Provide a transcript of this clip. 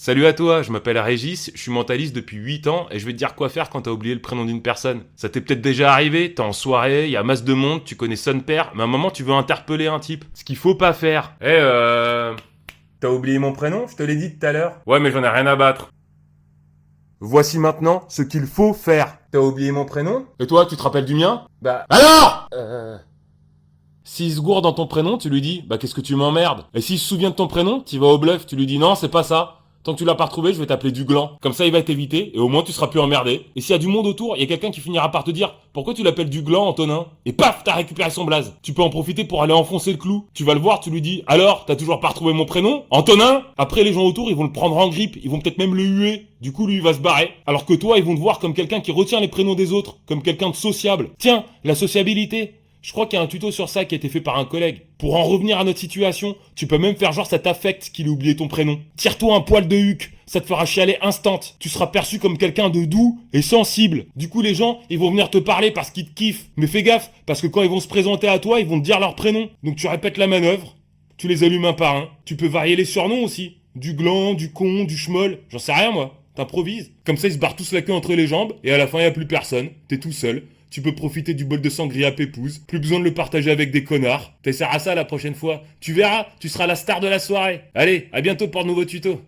Salut à toi, je m'appelle Régis, je suis mentaliste depuis 8 ans et je vais te dire quoi faire quand t'as oublié le prénom d'une personne. Ça t'est peut-être déjà arrivé, t'es en soirée, y a masse de monde, tu connais son père, mais à un moment tu veux interpeller un type. Ce qu'il faut pas faire. T'as oublié mon prénom? Je te l'ai dit tout à l'heure. Ouais, mais j'en ai rien à battre. Voici maintenant ce qu'il faut faire. T'as oublié mon prénom? Et toi, tu te rappelles du mien? Bah... Alors S'il se gourde dans ton prénom, tu lui dis bah qu'est-ce que tu m'emmerdes. Et s'il se souvient de ton prénom, tu vas au bluff, tu lui dis non, c'est pas ça. Tant que tu l'as pas retrouvé, je vais t'appeler du gland. Comme ça, il va t'éviter et au moins tu seras plus emmerdé. Et s'il y a du monde autour, il y a quelqu'un qui finira par te dire pourquoi tu l'appelles du gland, Antonin. Et paf, t'as récupéré son blaze. Tu peux en profiter pour aller enfoncer le clou. Tu vas le voir, tu lui dis alors, t'as toujours pas retrouvé mon prénom, Antonin. Après, les gens autour, ils vont le prendre en grippe, ils vont peut-être même le huer. Du coup, lui, il va se barrer. Alors que toi, ils vont te voir comme quelqu'un qui retient les prénoms des autres, comme quelqu'un de sociable. Tiens, la sociabilité. Je crois qu'il y a un tuto sur ça qui a été fait par un collègue. Pour en revenir à notre situation, tu peux même faire genre ça t'affecte qu'il ait oublié ton prénom. Tire-toi un poil de huc, ça te fera chialer instant. Tu seras perçu comme quelqu'un de doux et sensible. Du coup les gens, ils vont venir te parler parce qu'ils te kiffent. Mais fais gaffe, parce que quand ils vont se présenter à toi, ils vont te dire leur prénom. Donc tu répètes la manœuvre, tu les allumes un par un. Tu peux varier les surnoms aussi. Du gland, du con, du schmoll, j'en sais rien moi. T'improvises. Comme ça ils se barrent tous la queue entre les jambes et à la fin y a plus personne. T'es tout seul. Tu peux profiter du bol de sangria pépouze. Plus besoin de le partager avec des connards. T'essaieras ça la prochaine fois. Tu verras, tu seras la star de la soirée. Allez, à bientôt pour de nouveaux tutos.